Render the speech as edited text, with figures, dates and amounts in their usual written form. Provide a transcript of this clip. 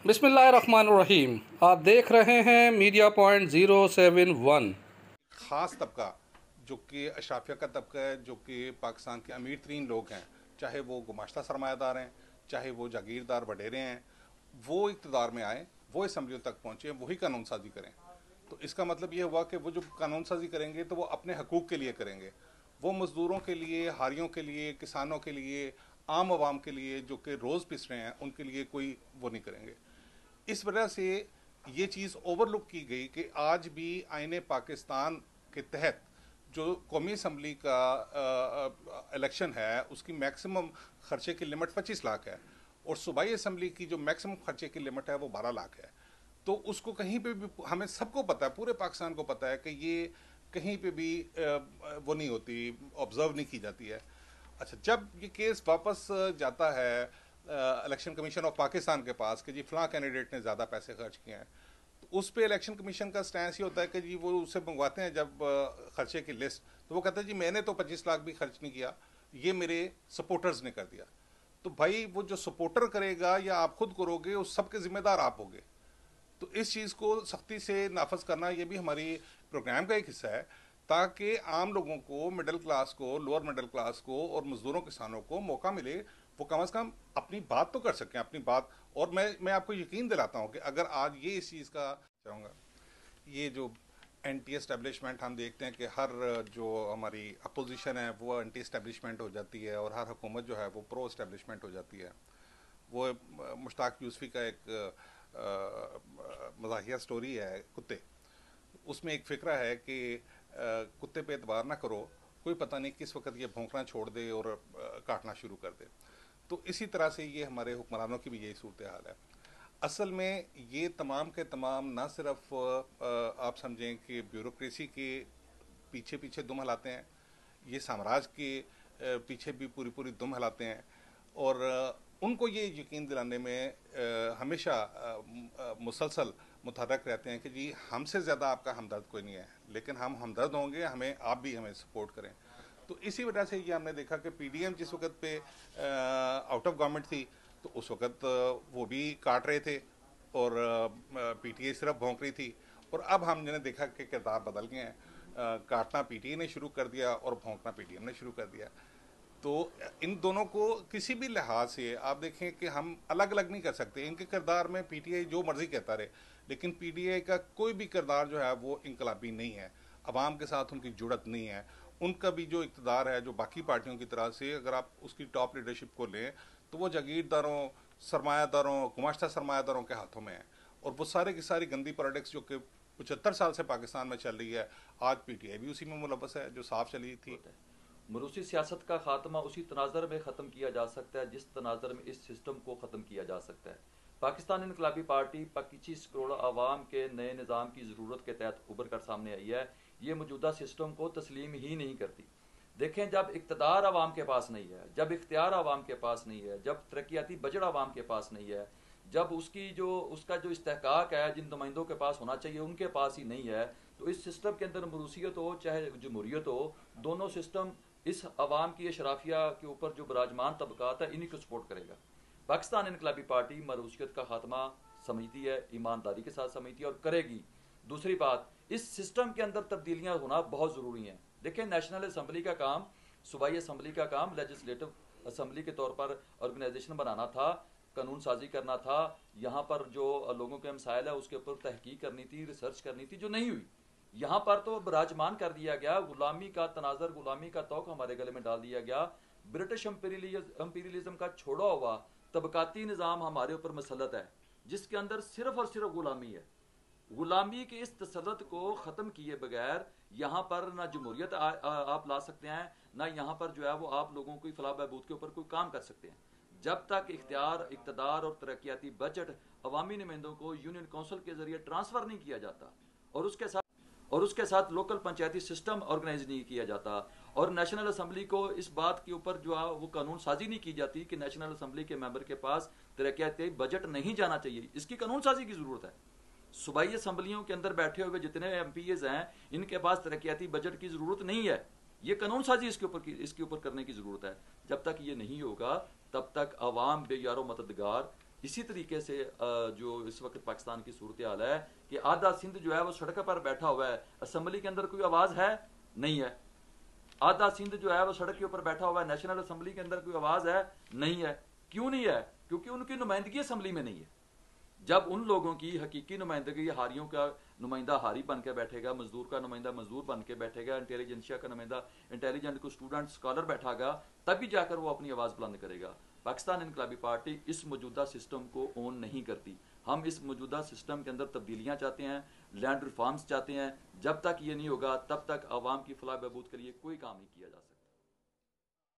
बिस्मिल्लाहिर्रहमानिर्रहीम। आप देख रहे हैं मीडिया पॉइंट 071। ख़ास तबका जो कि अशराफिया का तबका है, जो कि पाकिस्तान के अमीर तरीन लोग हैं, चाहे वो गुमाश्ता सरमायादार हैं, चाहे वो जागीरदार वडेरे हैं, वो इक़्तिदार में आए, वो असम्बलियों तक पहुँचे, वही कानून साजी करें। तो इसका मतलब ये हुआ कि वो जो कानून साजी करेंगे तो वो अपने हकूक़ के लिए करेंगे। वो मज़दूरों के लिए, हारियों के लिए, किसानों के लिए, आम आवाम के लिए जो कि रोज़ पिस रहे हैं, उनके लिए कोई वो नहीं करेंगे। इस वजह से ये चीज़ ओवरलुक की गई कि आज भी आईने पाकिस्तान के तहत जो कौमी असम्बली का इलेक्शन है, उसकी मैक्सिमम खर्चे की लिमिट 25 लाख है और सूबाई असम्बली की जो मैक्सिमम खर्चे की लिमिट है वो 12 लाख है। तो उसको कहीं पे भी, हमें सबको पता है, पूरे पाकिस्तान को पता है कि ये कहीं पे भी वो नहीं होती, ऑब्जर्व नहीं की जाती है। अच्छा, जब ये केस वापस जाता है इलेक्शन कमीशन ऑफ पाकिस्तान के पास कि जी फलां कैंडिडेट ने ज़्यादा पैसे खर्च किए हैं, तो उस पर इलेक्शन कमीशन का स्टैंस ये होता है कि जी वो उससे मंगवाते हैं जब खर्चे की लिस्ट, तो वो कहते हैं जी मैंने तो 25 लाख भी खर्च नहीं किया, ये मेरे सपोर्टर्स ने कर दिया। तो भाई वो जो सपोर्टर करेगा या आप खुद करोगे, उस सब के जिम्मेदार आप होगे। तो इस चीज़ को सख्ती से नाफज करना ये भी हमारी प्रोग्राम का एक हिस्सा है, ताकि आम लोगों को, मिडिल क्लास को, लोअर मिडिल क्लास को और मजदूरों किसानों को मौका मिले, वो कम से कम अपनी बात तो कर सकें, अपनी बात। और मैं आपको यकीन दिलाता हूँ कि अगर आज ये इस चीज़ का चाहूँगा, ये जो एंटी एस्टेब्लिशमेंट हम देखते हैं कि हर जो हमारी अपोजिशन है वो एंटी एस्टेब्लिशमेंट हो जाती है और हर हुकूमत जो है वो प्रो एस्टेब्लिशमेंट हो जाती है। वो मुश्ताक यूसुफी का एक मज़ाहिया स्टोरी है कुत्ते, उसमें एक फ़िक्रा है कि कुत्ते पे एतबार ना करो, कोई पता नहीं किस वक्त ये भौंकना छोड़ दे और काटना शुरू कर दे। तो इसी तरह से ये हमारे हुक्मरानों की भी यही सूरत हाल है। असल में ये तमाम के तमाम ना सिर्फ आप समझें कि ब्यूरोक्रेसी के पीछे पीछे दुम हिलाते हैं, ये साम्राज्य के पीछे भी पूरी पूरी दुम हिलाते हैं और उनको ये यकीन दिलाने में हमेशा मुसलसल मुतहर्रिक रहते हैं कि जी हमसे ज़्यादा आपका हमदर्द कोई नहीं है, लेकिन हम हमदर्द होंगे, हमें आप भी हमें सपोर्ट करें। तो इसी वजह से ये हमने देखा कि पीडीएम जिस वक्त पे आउट ऑफ गवर्नमेंट थी, तो उस वक्त वो भी काट रहे थे और पीटीआई सिर्फ भौंक रही थी। और अब हमने देखा कि किरदार बदल गए हैं, काटना पीटीआई ने शुरू कर दिया और भौंकना पीडीएम ने शुरू कर दिया। तो इन दोनों को किसी भी लिहाज से आप देखें कि हम अलग अलग नहीं कर सकते। इनके किरदार में पीटीआई जो मर्जी कहता रहे, लेकिन पीटीआई का कोई भी किरदार जो है वो इनकलाबी नहीं है, अवाम के साथ उनकी जुड़त नहीं है। उनका भी जो इक़्तिदार है, जो बाकी पार्टियों की तरह से अगर आप उसकी टॉप लीडरशिप को लें, तो वो जागीरदारों, सरमायादारों, गुमाश्ता सरमायादारों के हाथों में है। और वो सारे की सारी गंदी पॉलिटिक्स जो कि 75 साल से पाकिस्तान में चल रही है, आज पीटीआई भी उसी में मुलव्वस है जो साफ चली थी। मरूसी सियासत का खात्मा उसी तनाज़र में ख़त्म किया जा सकता है जिस तनाज़र में इस सिस्टम को ख़त्म किया जा सकता है। पाकिस्तान इनकलाबी पार्टी 25 करोड़ आवाम के नए निज़ाम की ज़रूरत के तहत उभर कर सामने आई है। ये मौजूदा सिस्टम को तस्लीम ही नहीं करती। देखें, जब इक़्तिदार आवाम के पास नहीं है, जब इख्तियार आवाम के पास नहीं है, जब तरक्याती बजट आवाम के पास नहीं है, जब उसका जो इस्तेहकाक है जिन नुमाइंदों के पास होना चाहिए उनके पास ही नहीं है, तो इस सिस्टम के अंदर मरूसियत हो चाहे जमहूरियत हो, दोनों सिस्टम इस अवाम की अशराफिया के ऊपर जो बराजमान तबकात है इन्हीं को सपोर्ट करेगा। पाकिस्तान इनकलाबी पार्टी मरूसियत का खात्मा समझती है, ईमानदारी के साथ समझती है और करेगी। दूसरी बात, इस सिस्टम के अंदर तब्दीलियां होना बहुत ज़रूरी हैं। देखिए, नेशनल असम्बली का काम, सूबाई असम्बली का काम लेजिस्लेटिव असम्बली के तौर पर ऑर्गेनाइजेशन बनाना था, कानून साजी करना था, यहाँ पर जो लोगों के मसाइल है उसके ऊपर तहकीक करनी थी, रिसर्च करनी थी, जो नहीं हुई। यहाँ पर तो बराजमान कर दिया गया, गुलामी का तनाजर, गुलामी का तौक हमारे गले में डाल दिया गया। ब्रिटिश एम्पीरियलिज्म का छोड़ा हुआ तबकाती निज़ाम हमारे ऊपर मसलत है, जिसके अंदर सिर्फ और सिर्फ गुलामी है। गुलामी के इस तसल्लुत को ख़त्म किए बगैर यहाँ पर ना जमहूरियत आप ला सकते हैं, ना यहाँ पर जो है वो आप लोगों की फलाह बहबूद के ऊपर कोई काम कर सकते हैं। जब तक इख्तियार, इक़्तिदार और तरक्याती बजट अवामी नुमाइंदों को यूनियन काउंसिल के जरिए ट्रांसफ़र नहीं किया जाता और उसके साथ लोकल पंचायती सिस्टम ऑर्गेनाइज नहीं किया जाता और नेशनल असम्बली को इस बात के ऊपर जो है वो कानून साजी नहीं की जाती कि नेशनल असम्बली के मेंबर के पास तरक्याती बजट नहीं जाना चाहिए, इसकी कानून साजी की ज़रूरत है। सूबाई असम्बलियों के अंदर बैठे हुए जितने MPs हैं, इनके पास तरक्याती बजट की ज़रूरत नहीं है, ये कानून साजी इसके ऊपर करने की ज़रूरत है। जब तक ये नहीं होगा तब तक अवाम बेयारो मददगार इसी तरीके से जो इस वक्त पाकिस्तान की सूरत हाल है कि आधा सिंध जो है वो सड़क पर बैठा हुआ है, असम्बली के अंदर कोई आवाज है नहीं है। आधा सिंध जो है वो सड़क के ऊपर बैठा हुआ है, नेशनल असम्बली के अंदर कोई आवाज है नहीं है। क्यों नहीं है? क्योंकि उनकी नुमाइंदगी असम्बली में नहीं है। जब उन लोगों की हकीकी नुमाइंदगी हारियों का नुमाइंदा हारी बन के बैठेगा, मजदूर का नुमाइंदा मजदूर बन के बैठेगा, इंटेलिजेंसिया का नुमाइंदा इंटेलिजेंट को स्टूडेंट स्कॉलर बैठागा, तभी जाकर वो अपनी आवाज़ बुलंद करेगा। पाकिस्तान इनकलाबी पार्टी इस मौजूदा सिस्टम को ओन नहीं करती। हम इस मौजूदा सिस्टम के अंदर तब्दीलियाँ चाहते हैं, लैंड रिफॉर्म्स चाहते हैं। जब तक ये नहीं होगा तब तक आवाम की फलाह बहबूद के लिए कोई काम नहीं किया जा सकता।